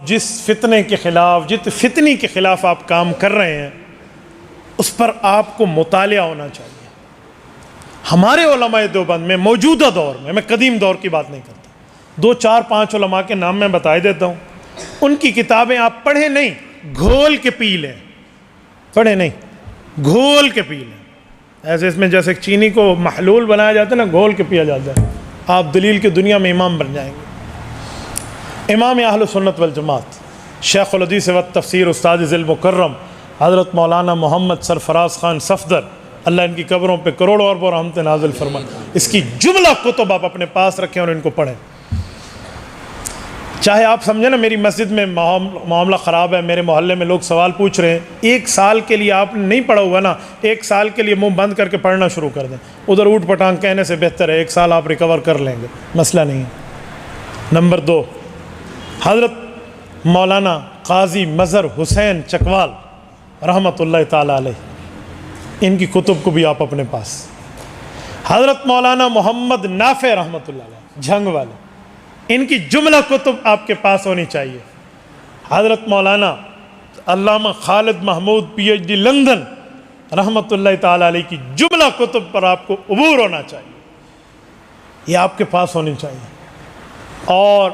جس فتنے کے خلاف، جس فتنی کے خلاف آپ کام کر رہے ہیں، اس پر آپ کو مطالعہ ہونا چاہیے۔ ہمارے علماء دیوبند میں موجودہ دور میں قدیم دور کی بات نہیں کرتا، 2 4 5 علماء کے نام میں بتا دیتا ہوں، ان کی کتابیں آپ پڑھیں نہیں، گھول کے پی لیں، پڑھیں نہیں، گھول کے پی لیں۔ ایسے اس میں جیسے چینی کو محلول بنایا جاتا ہے نا، گھول کے پیا جاتا ہے، آپ دلیل کی دنیا میں امام بن جائیں گے۔ امام اہل سنت والجماعت شیخ الحدیث و تفسیر استاد ذی المکرم حضرت مولانا محمد سرفراز خان صفدر، اللہ ان کی قبروں پہ کروڑوں اربوں رحمت نازل فرمائے، اس کی جملہ کتب آپ اپنے پاس رکھیں اور ان کو پڑھیں۔ چاہے آپ سمجھیں نا میری مسجد میں معاملہ خراب ہے، میرے محلے میں لوگ سوال پوچھ رہے ہیں، 1 سال کے لیے آپ نے نہیں پڑھا ہوا نا، 1 سال کے لیے منہ بند کر کے پڑھنا شروع کر دیں، ادھر اوٹ پٹانگ کہنے سے بہتر ہے 1 سال آپ ریکور کر لیں گے، مسئلہ نہیں ہے۔ نمبر 2، حضرت مولانا قاضی مظہر حسین چکوال رحمۃ اللہ تعالیٰ علیہ، ان کی کتب کو بھی آپ اپنے پاس۔ حضرت مولانا محمد نافع رحمۃ اللہ علیہ جھنگ والے، ان کی جملہ کتب آپ کے پاس ہونی چاہیے۔ حضرت مولانا علامہ خالد محمود PhD لندن رحمۃ اللہ تعالیٰ علیہ کی جملہ کتب پر آپ کو عبور ہونا چاہیے، یہ آپ کے پاس ہونی چاہیے۔ اور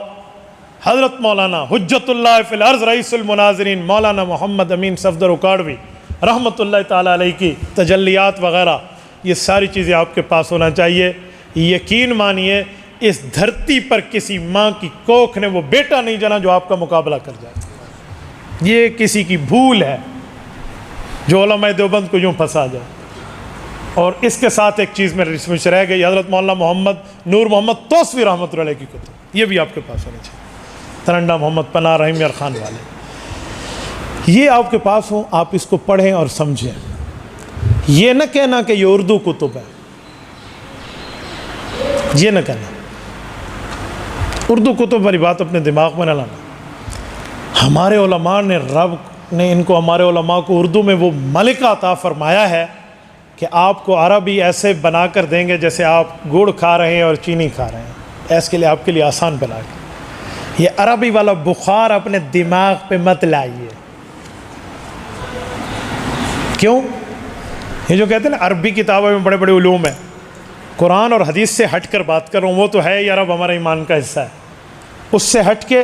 حضرت مولانا حجت اللہ فی الارض رئیس المناظرین مولانا محمد امین صفدر اکاڑوی رحمۃ اللہ تعالیٰ علیہ کی تجلیات وغیرہ، یہ ساری چیزیں آپ کے پاس ہونا چاہیے۔ یقین مانیے اس دھرتی پر کسی ماں کی کوکھ نے وہ بیٹا نہیں جنا جو آپ کا مقابلہ کر جائے، یہ کسی کی بھول ہے جو علماء دیوبند کو یوں پھنسا جائے۔ اور اس کے ساتھ ایک چیز میرے اس میں رہ گئی، حضرت مولانا محمد نور محمد توسوی رحمۃ اللہ علیہ کی کتب، یہ بھی آپ کے پاس ہونی چاہیے۔ ترنڈا محمد پناہ رحیم یار خان والے، یہ آپ کے پاس ہوں، آپ اس کو پڑھیں اور سمجھیں۔ یہ نہ کہنا کہ یہ اردو کتب ہے، یہ نہ کہنا اردو کتب والی بات اپنے دماغ میں نہ لانا۔ ہمارے علماء نے، رب نے ان کو، ہمارے علماء کو اردو میں وہ ملکہ عطا فرمایا ہے کہ آپ کو عربی ایسے بنا کر دیں گے جیسے آپ گڑ کھا رہے ہیں اور چینی کھا رہے ہیں، اس کے لیے آپ کے لیے آسان بنا کے۔ یہ عربی والا بخار اپنے دماغ پہ مت لائیے۔ کیوں؟ یہ جو کہتے ہیں نا عربی کتابوں میں بڑے بڑے علوم ہیں، قرآن اور حدیث سے ہٹ کر بات کر رہا ہوں، وہ تو ہے یہ عرب ہمارا ایمان کا حصہ ہے، اس سے ہٹ کے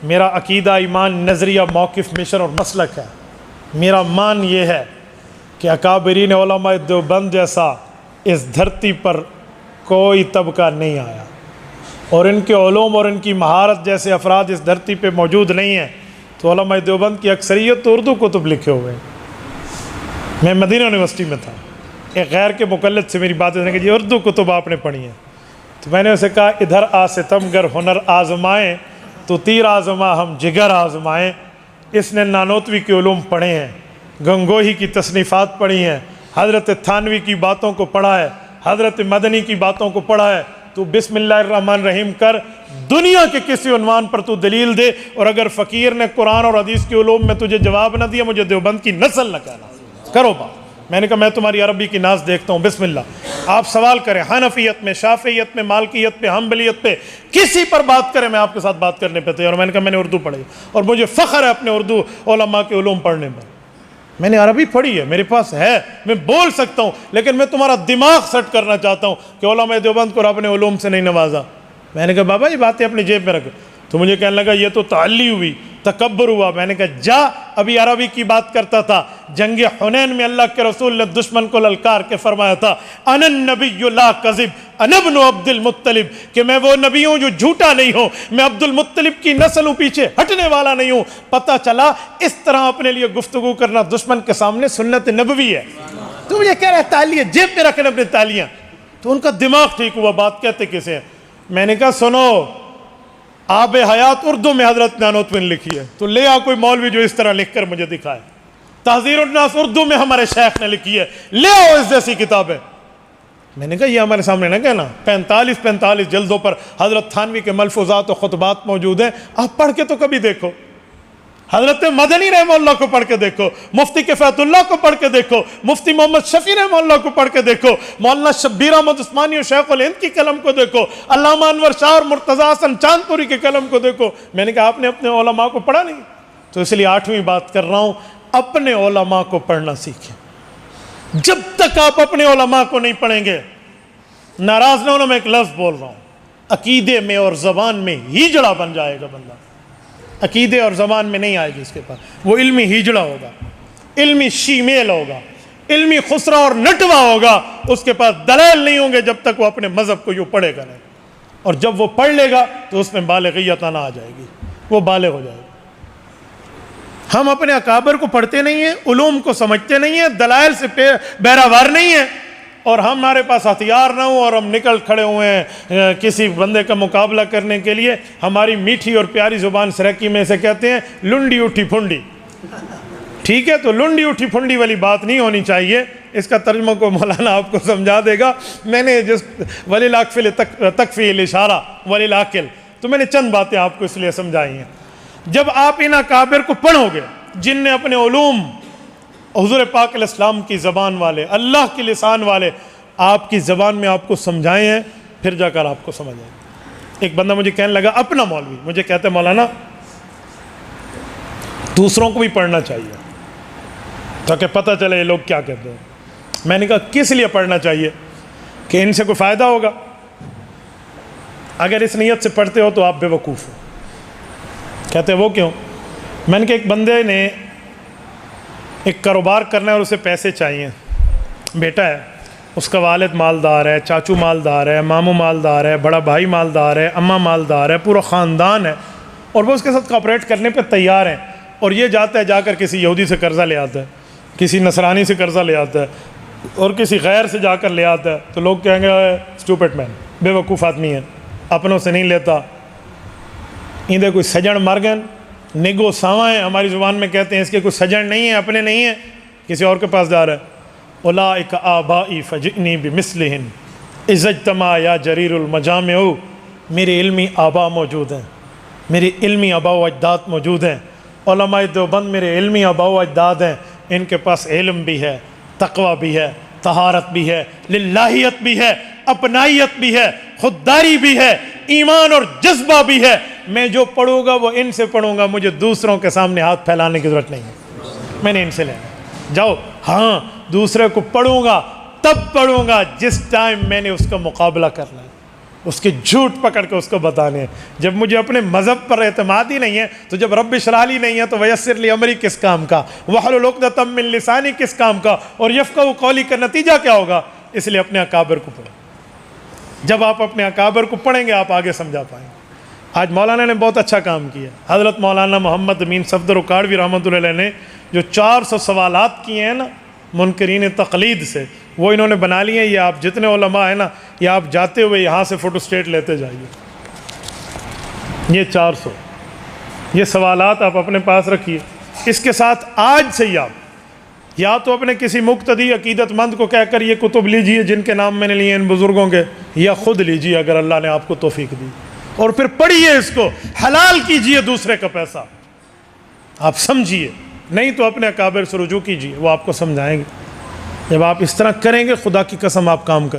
میرا عقیدہ، ایمان، نظریہ، موقف، مشن اور مسلک ہے۔ میرا مان یہ ہے کہ اکابرین علماء دیوبند جیسا اس دھرتی پر کوئی طبقہ نہیں آیا، اور ان کے علوم اور ان کی مہارت جیسے افراد اس دھرتی پہ موجود نہیں ہیں، تو علماء دیوبند کی اکثریت تو اردو کتب لکھے ہوئے ہیں۔ میں مدینہ یونیورسٹی میں تھا، ایک غیر کے مقلد سے میری بات ہے کہ یہ اردو کتب آپ نے پڑھی ہیں، تو میں نے اسے کہا ادھر آ ستم گر ہنر آزمائیں تو تیر آزما ہم جگر آزمائیں۔ اس نے نانوتوی کے علوم پڑھے ہیں، گنگوہی کی تصنیفات پڑھی ہیں، حضرت تھانوی کی باتوں کو پڑھا ہے، حضرت مدنی کی باتوں کو پڑھا ہے، تو بسم اللہ الرحمن الرحیم کر، دنیا کے کسی عنوان پر تو دلیل دے، اور اگر فقیر نے قرآن اور حدیث کے علوم میں تجھے جواب نہ دیا، مجھے دیوبند کی نسل نہ کہنا، کرو بات۔ میں نے کہا میں تمہاری عربی کی ناز دیکھتا ہوں، بسم اللہ، آپ سوال کریں، حنفیت میں، شافعیت میں، مالکیت پہ، حنبلیت پہ، کسی پر بات کریں، میں آپ کے ساتھ بات کرنے پہ تیار۔ اور میں نے کہا میں نے اردو پڑھی اور مجھے فخر ہے اپنے اردو علماء کے علوم پڑھنے پر، میں نے عربی پڑھی ہے، میرے پاس ہے، میں بول سکتا ہوں، لیکن میں تمہارا دماغ سیٹ کرنا چاہتا ہوں کہ علماء دیوبند کو رب نے علوم سے نہیں نوازا۔ میں نے کہا بابا یہ باتیں اپنی جیب میں رکھو، تو مجھے کہنے لگا یہ تو تعلی ہوئی، تکبر ہوا۔ میں نے کہا جا، ابھی عربی کی بات کرتا تھا۔ جنگ حنین میں اللہ کے رسول نے دشمن کو للکار کے فرمایا تھا انا النبی لا کذب انا ابن عبد المطلب، کہ میں وہ نبی ہوں جو جھوٹا نہیں ہوں، میں عبد المطلب کی نسل ہوں، پیچھے ہٹنے والا نہیں ہوں۔ پتہ چلا اس طرح اپنے لیے گفتگو کرنا دشمن کے سامنے سنت نبوی ہے۔ تو یہ کہہ رہا ہے تالیاں جیب میں رکھیں اپنی تالیاں، تو ان کا دماغ ٹھیک ہوا، بات کہتے کسے ہیں؟ میں نے کہا سنو، آب حیات اردو میں حضرت نانوتوی نے لکھی ہے، تو لے آ کوئی مولوی جو اس طرح لکھ کر مجھے دکھائے۔ تحذیر الناس اردو میں ہمارے شیخ نے لکھی ہے، لے آؤ اس جیسی کتاب ہے۔ میں نے کہا یہ ہمارے سامنے نہ کہنا، 45 جلدوں پر حضرت تھانوی کے ملفوظات و خطبات موجود ہیں، آپ پڑھ کے تو کبھی دیکھو۔ حضرت مدنی رحمہ اللہ کو پڑھ کے دیکھو، مفتی کفایت اللہ کو پڑھ کے دیکھو، مفتی محمد شفیع رحمہ اللہ کو پڑھ کے دیکھو، مولانا شبیر احمد عثمانی اور شیخ الہند کی قلم کو دیکھو، علامہ انور شاہ اور مرتضیٰ حسن چاندپوری کے قلم کو دیکھو۔ میں نے کہا آپ نے اپنے علماء کو پڑھا نہیں؟ تو اس لیے 8ویں بات کر رہا ہوں، اپنے علماء کو پڑھنا سیکھیں۔ جب تک آپ اپنے علماء کو نہیں پڑھیں گے، ناراض نہ ہونا میں ایک لفظ بول رہا ہوں، عقیدے میں اور زبان میں ہیجڑا بن جائے گا بندہ۔ عقیدے اور زبان میں نہیں آئے گی اس کے پاس، وہ علمی ہیجڑا ہوگا، علمی شیمیل ہوگا، علمی خسرہ اور نٹوا ہوگا۔ اس کے پاس دلائل نہیں ہوں گے جب تک وہ اپنے مذہب کو یوں پڑھے گا نہیں، اور جب وہ پڑھ لے گا تو اس میں بالغیت آنا آ جائے گی، وہ بالغ ہو جائے گا۔ ہم اپنے اکابر کو پڑھتے نہیں ہیں، علوم کو سمجھتے نہیں ہیں، دلائل سے بہراور نہیں ہیں، اور ہمارے پاس ہتھیار نہ ہوں اور ہم نکل کھڑے ہوئے ہیں کسی بندے کا مقابلہ کرنے کے لیے۔ ہماری میٹھی اور پیاری زبان سرکی میں سے کہتے ہیں لنڈی اٹھی پھنڈی، ٹھیک ہے؟ تو لنڈی اٹھی پھنڈی والی بات نہیں ہونی چاہیے۔ اس کا ترجمہ کو مولانا آپ کو سمجھا دے گا۔ میں نے جس وَلِلْعَقْلِ تَكْفِي الْإِشَارَةُ وَلِلْعَقْلِ، تو میں نے چند باتیں آپ کو اس لیے سمجھائی ہیں۔ جب آپ ان اکابر کو پڑھو گے جن نے اپنے علوم حضور پاک علیہ السلام کی زبان والے، اللہ کی لسان والے آپ کی زبان میں آپ کو سمجھائے ہیں، پھر جا کر آپ کو سمجھ آئے۔ ایک بندہ مجھے کہنے لگا، اپنا مولوی مجھے کہتے مولانا دوسروں کو بھی پڑھنا چاہیے تاکہ پتہ چلے یہ لوگ کیا کہتے ہیں۔ میں نے کہا کس لیے پڑھنا چاہیے؟ کہ ان سے کوئی فائدہ ہوگا؟ اگر اس نیت سے پڑھتے ہو تو آپ بے وقوف ہو۔ کہتے وہ کیوں؟ میں نے کہا ایک بندے نے ایک کاروبار کرنا ہے اور اسے پیسے چاہیے، بیٹا ہے، اس کا والد مالدار ہے، چاچو مالدار ہے، ماموں مالدار ہے، بڑا بھائی مالدار ہے، اماں مالدار ہے، پورا خاندان ہے، اور وہ اس کے ساتھ کوآپریٹ کرنے پہ تیار ہیں، اور یہ جاتا ہے جا کر کسی یہودی سے قرضہ لے آتا ہے، کسی نصرانی سے قرضہ لے آتا ہے، اور کسی غیر سے جا کر لے آتا ہے، تو لوگ کہیں گے اسٹوپڈ مین، بے وقوف آدمی ہے، اپنوں سے نہیں لیتا، اندھے کوئی سجن مر گئے، نگو ساواں ہیں، ہماری زبان میں کہتے ہیں اس کے کوئی سجن نہیں ہے، اپنے نہیں ہیں، کسی اور کے پاس جا رہا ہے۔ اولئک آبائی فجئنی بمثلہم اذا اجتمع یا جریر المجامع۔ میرے علمی آبا موجود ہیں، میرے علمی آبا و اجداد موجود ہیں، علماء دیوبند میرے علمی آبا و اجداد ہیں، ان کے پاس علم بھی ہے، تقوی بھی ہے، طہارت بھی ہے، للہیت بھی ہے، اپنائیت بھی ہے، خودداری بھی ہے، ایمان اور جذبہ بھی ہے۔ میں جو پڑھوں گا وہ ان سے پڑھوں گا، مجھے دوسروں کے سامنے ہاتھ پھیلانے کی ضرورت نہیں ہے، میں نے ان سے لینا۔ جاؤ، ہاں دوسرے کو پڑھوں گا تب پڑھوں گا جس ٹائم میں نے اس کا مقابلہ کرنا ہے، اس کے جھوٹ پکڑ کے اس کو بتانے ہیں۔ جب مجھے اپنے مذہب پر اعتماد ہی نہیں ہے، تو جب رب اشرح لی نہیں ہے تو ویسر لی امری کس کام کا، واحلل عقدۃ من لسانی کس کام کا، اور یفقہوا قولی کا نتیجہ کیا ہوگا؟ اس لیے اپنے اکابر کو پڑھیں۔ جب آپ اپنے اکابر کو پڑھیں گے آپ آگے سمجھا پائیں گے۔ آج مولانا نے بہت اچھا کام کیا، حضرت مولانا محمد امین صفدر اکاڑوی رحمۃ اللہ علیہ نے جو 400 سوالات کیے ہیں نا منکرین تقلید سے، وہ انہوں نے بنا لیے ہیں۔ یہ آپ جتنے علماء ہیں نا، یہ آپ جاتے ہوئے یہاں سے فوٹو اسٹیٹ لیتے جائیے، یہ 400 یہ سوالات آپ اپنے پاس رکھیے۔ اس کے ساتھ آج سے ہی آپ یا تو اپنے کسی مقتدی عقیدت مند کو کہہ کر یہ کتب لیجئے جن کے نام میں نے لیے ان بزرگوں کے، یا خود لیجئے اگر اللہ نے آپ کو توفیق دی، اور پھر پڑھیے، اس کو حلال کیجئے دوسرے کا پیسہ، آپ سمجھیے، نہیں تو اپنے اکابر سے رجوع کیجئے، وہ آپ کو سمجھائیں گے۔ جب آپ اس طرح کریں گے خدا کی قسم آپ کام کریں۔